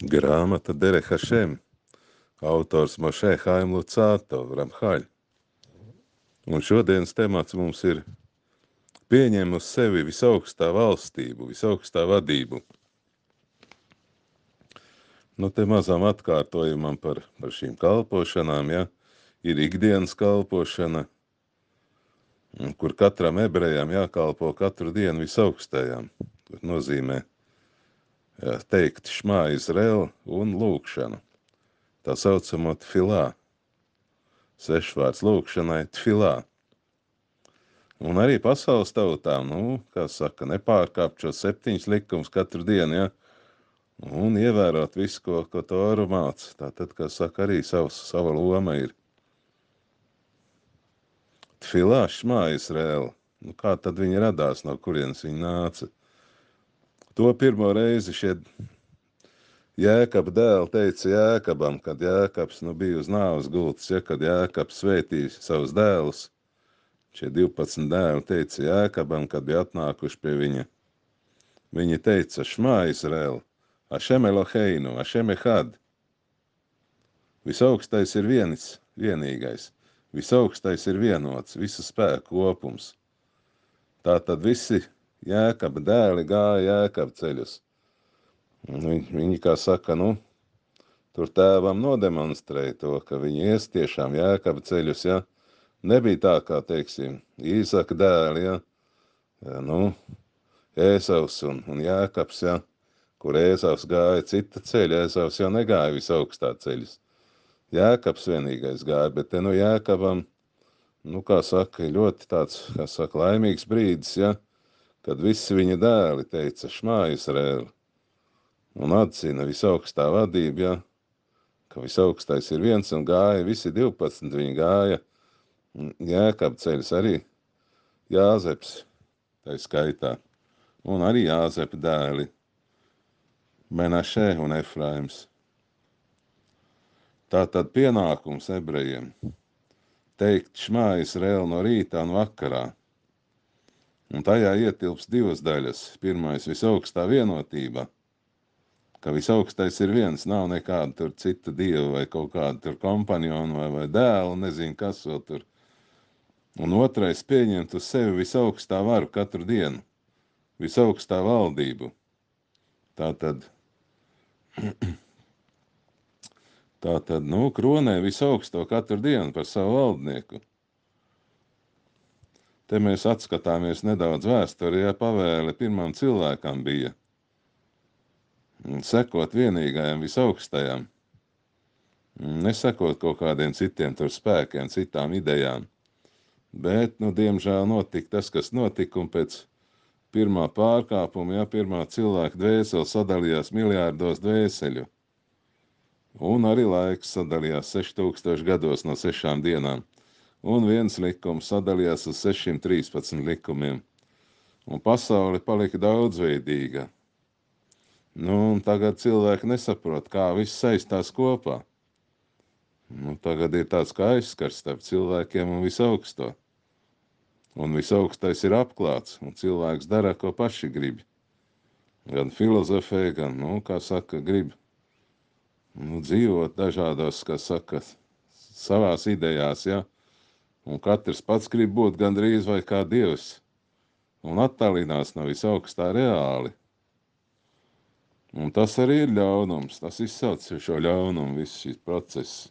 Grāmata Dere Hašem, autors Mošē Haim Lucāto, Ramhaļ. Un šodienas temats mums ir pieņem uz sevi visaugstā valstību, visaugstā vadību. Nu, te mazām atkārtojumam par šīm kalpošanām, ja, ir ikdienas kalpošana, kur katram ebrejam jākalpo katru dienu visaugstajām. Tas nozīmē teikt šmā Izrael un lūkšanu. Tā saucamo tfilā. Svešvārds lūkšanai tfilā. Un arī pasaules tautām, kā saka, nepārkāpt šo 7 likumus katru dienu, ja, un ievērot visu, ko Tora māca. Tātad, kā saka, arī sava loma ir. Tfilā šmā Izrael. Kā tad viņi radās, no kurienes viņi nāca? To pirmo reizi šie Jēkaba dēli teica Jēkabam, kad Jēkabs bija uz nāves gultas, ja, kad Jēkabs svētīja savus dēlus. Šie 12 dēli teica Jēkabam, kad bija atnākuši pie viņa. Viņi teica, šmā Izrael, Ašem Eloheinu, Ašem Ehad. Visaugstais ir vienīgais. Visaugstais ir vienots, visu spēku kopums. Tātad visi Jēkaba dēli gāja Jēkaba ceļus. Viņi, kā saka, tur tēvam nodemonstrēja to, ka viņi ies tiešām Jēkaba ceļus, ja. Nebija tā, kā, teiksim, Īsaka dēli, ja, Ēsavs un Jēkabs, ja, kur Ēsavs gāja cita ceļa, Ēsavs jau negāja visaugstā ceļus. Jēkabs vienīgais gāja, bet te Jēkabam, kā saka, ļoti tāds, kā saka, laimīgs brīdis, ja, kad visi viņa dēli teica šmā Izrael un atzina visaugstā vadība, ja, ka visaugstais ir viens un gāja, visi 12 viņi gāja, Jēkab ceļus arī Jāzeps, tai skaitā, un arī Jāzepa dēli, Menašē un Efraims. Tātad pienākums ebrejiem teikt šmā Izrael no rītā un vakarā. Un tajā ietilps 2 daļas. Pirmais, visaugstā vienotība, ka visaugstais ir viens, nav nekāda tur cita dieva vai kaut kāda tur kompanjona vai dēla, nezinu kas vēl tur. Un otrais, pieņemt uz sevi visaugstā varu katru dienu, visaugstā valdību. Tātad, kronē visaugsto katru dienu par savu valdnieku. Te mēs atskatāmies nedaudz vēsturē, ja pavēle pirmam cilvēkam bija sekot vienīgajam visaugstajam, nesekot kaut kādiem citiem tur spēkiem, citām idejām. Bet, diemžēl notika tas, kas notika, un pēc pirmā pārkāpuma, ja, pirmā cilvēka dvēsele sadalījās miljārdos dvēseļu. Un arī laiks sadalījās 6000 gados no 6 dienām. Un viens likums sadalījās uz 613 likumiem. Un pasaule palika daudzveidīga. Un tagad cilvēki nesaprot, kā viss saistās kopā. Tagad ir tāds kā aizskars starp cilvēkiem un visaugsto. Un visaugstais ir apklāts, un cilvēks dara, ko paši grib. Gan filozofē, gan, kā saka, grib dzīvot dažādos, kā saka, savās idejās, ja. Un katrs pats grib būt gandrīz vai kā dievs. Un attālinās no visaugstā reāli. Un tas arī ir ļaunums, tas izsauc šo ļaunumu, visu šis process.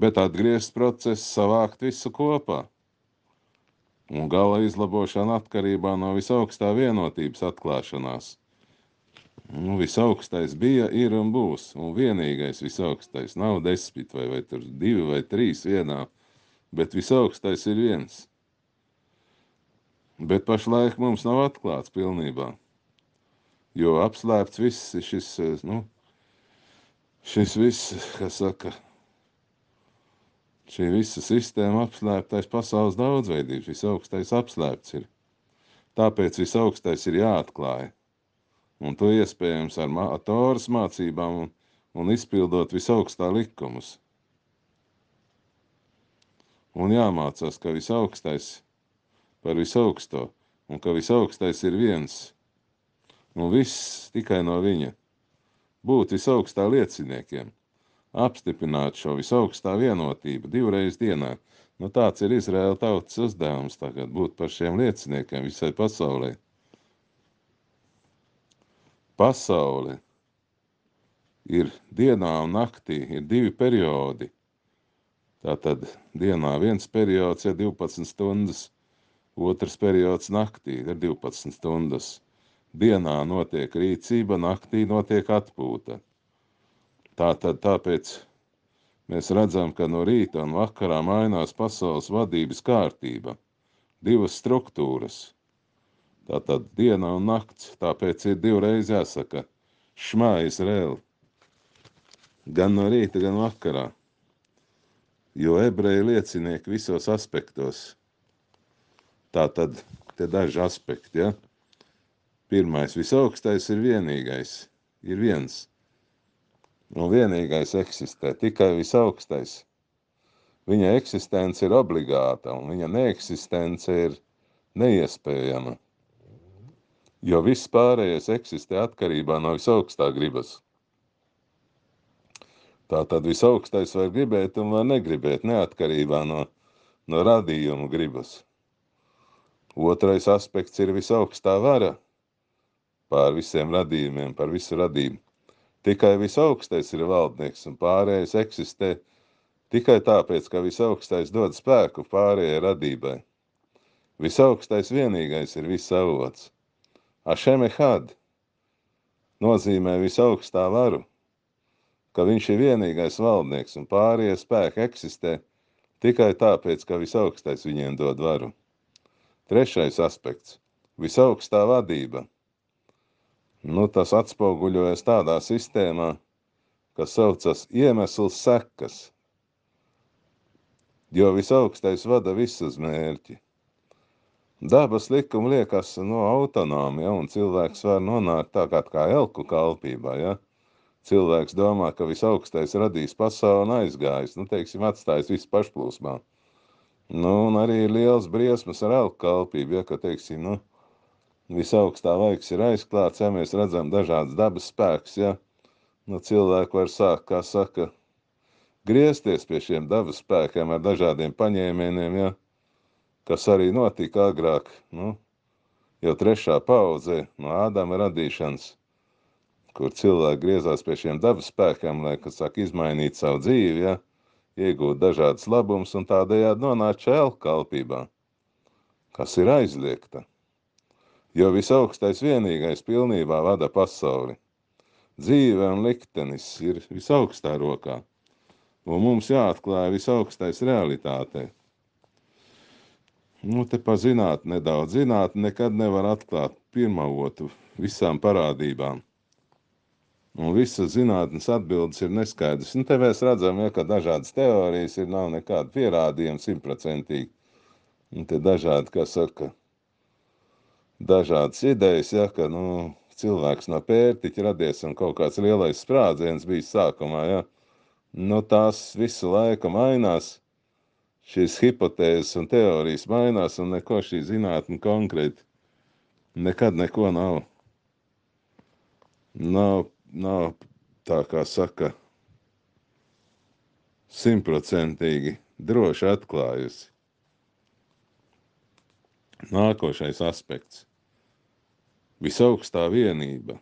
Bet atgriezt procesu, savākt visu kopā. Un gala izlabošana atkarībā no visaugstā vienotības atklāšanās. Visaugstais bija, ir un būs, un vienīgais visaugstais. Nav 10 vai tur 2 vai 3 vienā, bet visaugstais ir viens. Bet pašlaik mums nav atklāts pilnībā. Jo apslēpts viss šis viss, kas saka, šī visa sistēma apslēptais pasaules daudzveidības, visaugstais apslēpts ir. Tāpēc visaugstais ir jāatklāja. Un to iespējams ar Toras mācībām un izpildot visaugstā likumus. Un jāmācās, ka visaugstais par visaugsto, un ka visaugstais ir viens. Un viss tikai no viņa. būt visaugstā lieciniekiem, apstiprināt šo visaugstā vienotību 2 reizes dienā. Nu, tāds ir Izraēla tautas uzdevums tagad, būt par šiem lieciniekiem visai pasaulē. Pasaule ir dienā un naktī, ir 2 periodi. Tātad dienā 1 periods ir 12 stundas, otrs periods naktī ir 12 stundas. Dienā notiek rīcība, naktī notiek atpūta. Tāpēc mēs redzam, ka no rīta un vakarā mainās pasaules vadības kārtība. 2 struktūras. Tātad diena un nakts, tāpēc ir 2 reizes jāsaka Šmā Izraēl. Gan no rīta, gan vakarā. Jo ebreji liecinieki visos aspektos. Tātad te daži aspekti, ja? Pirmais, visaugstais ir vienīgais, ir viens. Un vienīgais eksistē, tikai visaugstais. Viņa eksistence ir obligāta, un viņa neeksistence ir neiespējama. Jo viss pārējais eksistē atkarībā no visaugstā gribas. Tātad visaugstais var gribēt un var negribēt, neatkarībā no radījumu gribas. Otrais aspekts ir visaugstā vara pār visiem radījumiem, par visu radību. Tikai visaugstais ir valdnieks un pārējais eksistē tikai tāpēc, ka visaugstais dod spēku pārējai radībai. Visaugstais vienīgais ir viss avots. Ašem Ehad nozīmē visaugstā varu, ka viņš ir vienīgais valdnieks un pārējie spēki eksistē tikai tāpēc, ka visaugstais viņiem dod varu. Trešais aspekts – visaugstā vadība. Nu, tas atspoguļojas tādā sistēmā, kas saucas iemesls sekas, jo visaugstais vada visus mērķi. Dabas likumi liekas autonomi, ja, un cilvēks var nonākt tā kā elku kalpībā, ja. Cilvēks domā, ka visaugstais radīs pasauli un aizgājis, teiksim, atstājis visu pašplūsmā. Un arī ir liels briesmas ar elku kalpību, ja, ka, teiksim, visaugstā laiks ir aizklāts, ja mēs redzam dažādas dabas spēkus, ja. Cilvēki var sākt, kā saka, griezties pie šiem dabas spēkiem ar dažādiem paņēmieniem, ja, kas arī notika agrāk, jau 3. paudzē no Ādama radīšanas, kur cilvēki griezās pie šiem dabas spēkiem, lai, kas saka, izmainīt savu dzīvi, ja, iegūt dažādas labumus un tādējādi nonākt šajā elku kalpībā, kas ir aizliegta. Jo visaugstais vienīgais pilnībā vada pasauli. Dzīve un liktenis ir visaugstā rokā, un mums jāatklāja visaugstais realitātē. Te pazināt nedaudz. Zinātne nekad nevar atklāt pirmavotu visām parādībām. Un visas zinātnes atbildes ir neskaidrs. Te mēs redzam, ja, ka dažādas teorijas nav nekāda pierādījuma 100%. Un te dažādi, kā saka, dažādas idejas, ja, ka cilvēks no pērtiķa radies un kaut kāds lielais sprādziens bija sākumā, ja. Tās visu laiku mainās, šīs hipotēzes un teorijas mainās, un neko šī zinātne konkrēti nekad neko nav tā kā saka 100% droši atklājusi. Nākošais aspekts. Visaugstā vienība,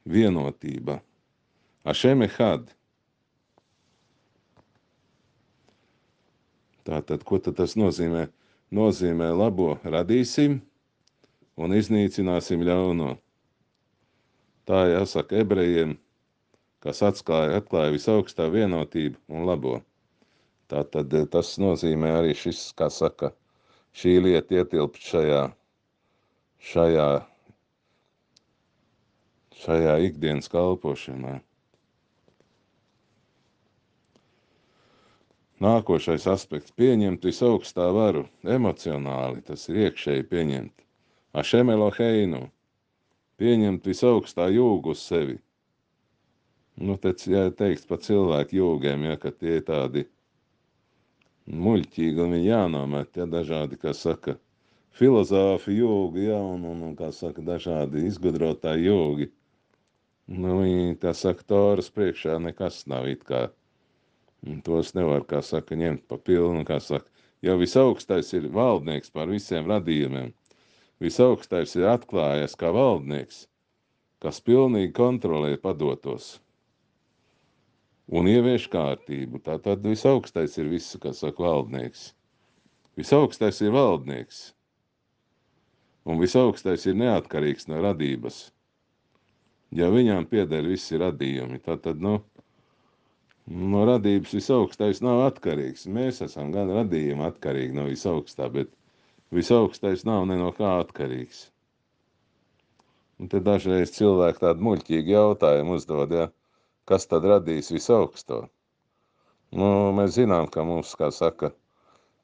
vienotība. Ašem Ehad. Tātad, ko tad tas nozīmē? Nozīmē labo radīsim un iznīcināsim ļauno. Tā jāsaka ebrejiem, kas atklāja visaugstā vienotību un labo. Tātad tas nozīmē arī šis, kā saka, šī lieta ietilpt šajā ikdienas kalpošanā. Nākošais aspekts – pieņemt visaugstā varu, emocionāli, tas ir iekšēji pieņemt. Ašem Eloheinu, pieņemt visaugstā jūgu uz sevi. Te teiks par cilvēku jūgiem, ja, ka tie tādi muļķīgi un viņi jānomet, ja, dažādi, kā saka, filozofi jūgi, ja, un kā saka, dažādi izgudrotāji jūgi. Nu, viņi, tā saka, Toras priekšā nekas nav it kā. Tos nevar, kā saka, ņemt pa pilnu, kā saka. Jo visaugstais ir valdnieks pār visiem radījumiem. Visaugstais ir atklājies kā valdnieks, kas pilnīgi kontrolē padotos un ievieš kārtību. Tātad visaugstais ir viss, kas saka, valdnieks. Visaugstais ir valdnieks, un visaugstais ir neatkarīgs no radības. Ja viņām pieder visi radījumi, tad, nu, no radības visaugstais nav atkarīgs. Mēs esam gan radījumi atkarīgi no visaugstā, bet visaugstais nav ne no kā atkarīgs. Un te dažreiz cilvēki tādu muļķīgu jautājumu uzdod, ja, kas tad radīs visaugsto? Nu, mēs zinām, ka mums, kā saka,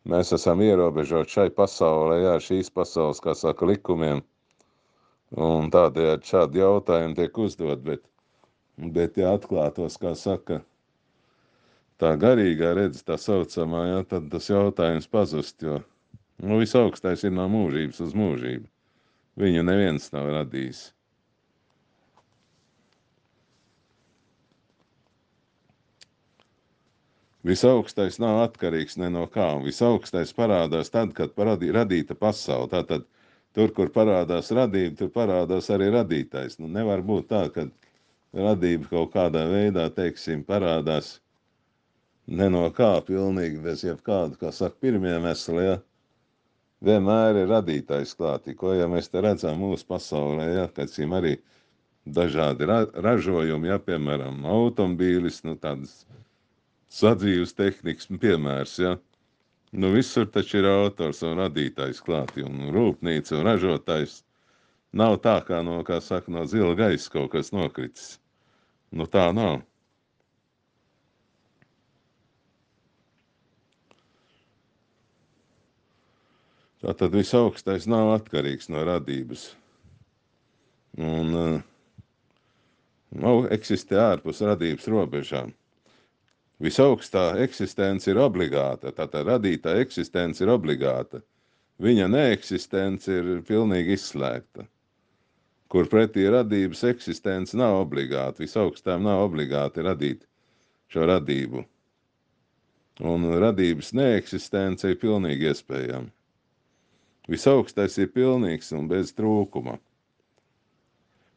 mēs esam ierobežoti šai pasaulē, jā, šīs pasaules, kā saka, likumiem, un tādējādi šādi jautājumi tiek uzdot, bet ja atklātos, kā saka, tā garīgā redz, tā saucamā, jā, tad tas jautājums pazust, jo nu, visaugstais ir no mūžības uz mūžību. Viņu neviens nav radījis. Visaugstais nav atkarīgs ne no kā, un visaugstais parādās tad, kad radīta pasaule. Tātad tur, kur parādās radība, tur parādās arī radītais. Nu, nevar būt tā, ka radība kaut kādā veidā, teiksim, parādās ne no kā, pilnīgi bez jebkādu, kā saka, pirmie mesli, ja. Vienmēr ir radītājs klāt, ko, ja mēs te redzam mūsu pasaulē, ja, teiksim, arī dažādi ražojumi, ja, piemēram, automobīlis, nu, tādas sadzīves tehnikas piemērs, ja. Nu, visur taču ir autors un radītājs klāt, un rūpnīca un ražotājs. Nav tā, kā no, kā saka, no zila gaisa kaut kas nokritis. Nu, tā nav. Tātad visaugstais nav atkarīgs no radības. Un nav eksistē ārpus radības robežām. Visaugstā eksistence ir obligāta, tātad radītā eksistence ir obligāta. Viņa neeksistence ir pilnīgi izslēgta. Kur pretī radības eksistence nav obligāta, visaugstām nav obligāti radīt šo radību. Un radības neeksistence ir pilnīgi iespējama. Visaugstais ir pilnīgs un bez trūkuma.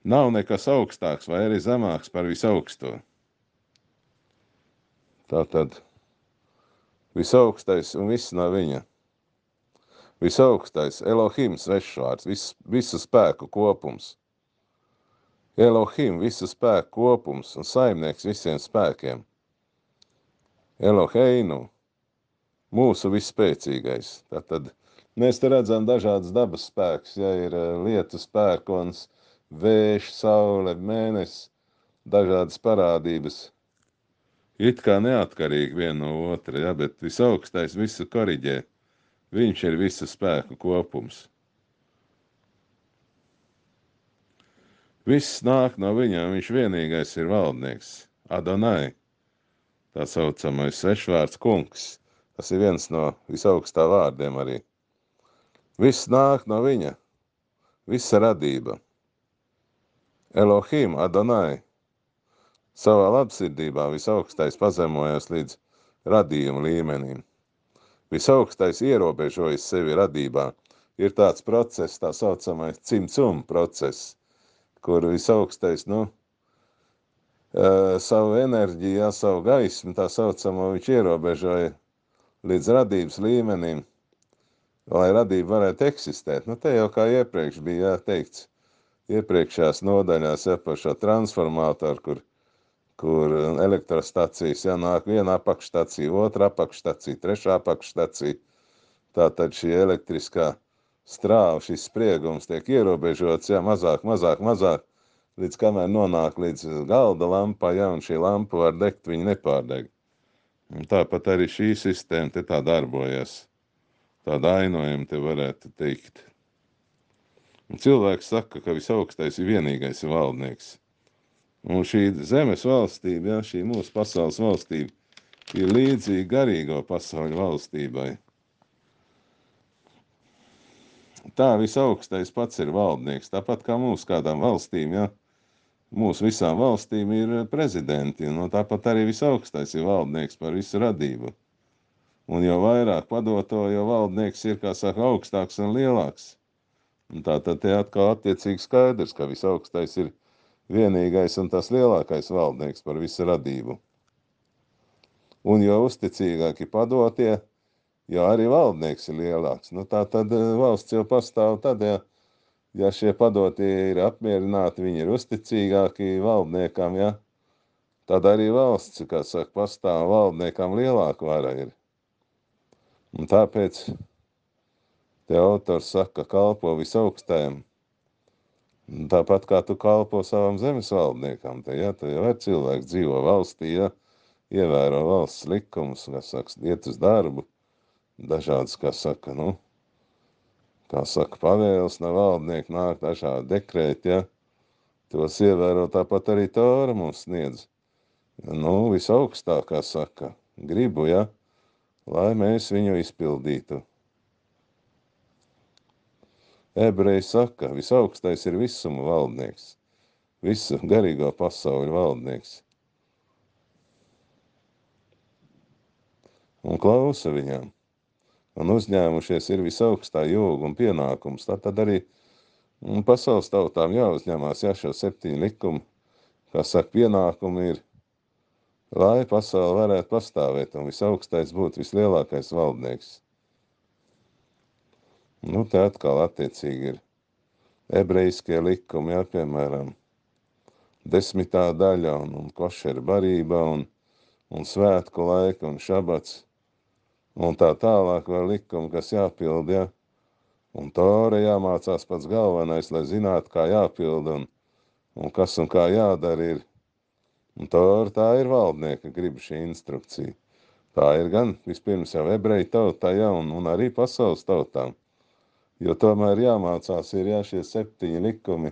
Nav nekas augstāks vai arī zemāks par visaugsto. Tātad visaugstais un viss no viņa. Visaugstais, Elohim, svešvārds, visu spēku kopums. Elohim, visu spēku kopums un saimnieks visiem spēkiem. Eloheinu, mūsu visspēcīgais. Tātad mēs te redzam dažādas dabas spēkus, ja ir lietu spērkons, vējš, saule, mēnesis, dažādas parādības. It kā neatkarīgi viena no otra, ja, bet visaugstais visu koriģē. Viņš ir visu spēku kopums. Viss nāk no viņam, viņš vienīgais ir valdnieks, Adonai, tā saucamais svešvārds kungs. Tas ir viens no visaugstā vārdiem arī. Viss nāk no viņa, visa radība. Elohim, Adonai, savā labsirdībā visaugstais pazemojas līdz radījuma līmenim. Visaugstais ierobežojas sevi radībā. Ir tāds process, tā saucamais cimcum process, kur visaugstais, nu, savu enerģiju, savu gaismu, tā saucamo, viņš ierobežoja līdz radības līmenim, lai radība varētu eksistēt. Nu, te jau kā iepriekš bija teikts, iepriekšējās nodaļās, ja, par šo transformātoru, kur elektrostacijas, ja, nāk viena apakšstacija, otra apakšstacija, trešā apakšstacija. Tātad šī elektriskā strāva, šis spriegums tiek ierobežots, ja, mazāk, līdz kamēr nonāk līdz galda lampā, ja, un šī lampa var degt, viņa nepārdeg. Un tāpat arī šī sistēma te tā darbojas. Tāda ainojuma te varētu teikt. Un cilvēks saka, ka visaugstais ir vienīgais valdnieks. Un šī zemes valstība, ja, šī mūsu pasaules valstība, ir līdzīga garīgo pasauļu valstībai. Tā visaugstais pats ir valdnieks, tāpat kā mūsu kādām valstīm, ja. mūsu visām valstīm ir prezidenti, un tāpat arī visaugstais ir valdnieks par visu radību. Un jo vairāk padoto, jo valdnieks ir, kā saka, augstāks un lielāks. Un tā tad te atkal attiecīgi skaidrs, ka visaugstais ir vienīgais un tas lielākais valdnieks par visu radību. Un jo uzticīgāki padotie, jo arī valdnieks ir lielāks. Nu, tā tad valsts jau pastāv tad, ja šie padotie ir apmierināti, viņi ir uzticīgāki valdniekam, ja, tad arī valsts, kā saka, pastāv valdniekam lielāka vara ir. Un tāpēc te autors saka, kalpo visaugstajam. Tāpat kā tu kalpo savam zemes valdniekam, te, ja, tu jau ir cilvēks dzīvo valstī, ja, ievēro valsts likumus, kas saka, iet uz darbu, dažādas, kā saka, pavēles no valdnieka nāk, dažādi dekrēti, ja, tos ievēro, tāpat arī Tora mums sniedz. Visaugstāk, kā saka, gribu, ja, lai mēs viņu izpildītu. Ebreji saka, visaugstais ir visuma valdnieks, visu garīgo pasauli valdnieks. Un klausa viņam, un uzņēmušies ir visaugstā jūga un pienākums, tad arī pasaules tautām jāuzņemās, šo 7 likumu, kā saka, pienākumi ir, lai pasauli varētu pastāvēt, un visaugstais būtu vislielākais valdnieks. Te atkal attiecīgi ir ebrejiskie likumi, ja, piemēram, 10. daļa un košera barība un svētku laika un šabats, un tā tālāk vēl likumi, kas jāpild, ja, un Tora jāmācās pats galvenais, lai zinātu, kā jāpild un kas un kā jādara ir. Un Tora tā ir valdnieka griba šī instrukcija. Tā ir gan vispirms jau ebreju tautā, ja, un arī pasaules tautām. Jo tomēr jāmācās ir, ja, šie 7 likumi,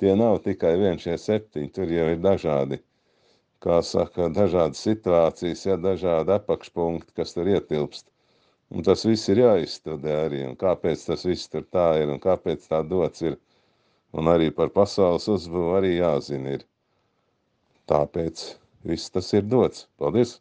tie nav tikai vien šie 7, tur jau ir dažādi, kā saka, dažādas situācijas, ja, dažādi apakšpunkti, kas tur ietilpst. Un tas viss ir jāizstudē arī, un kāpēc tas viss tur tā ir, un kāpēc tā dots ir, un arī par pasaules uzbūvu arī jāzina ir. Tāpēc viss tas ir dots. Paldies!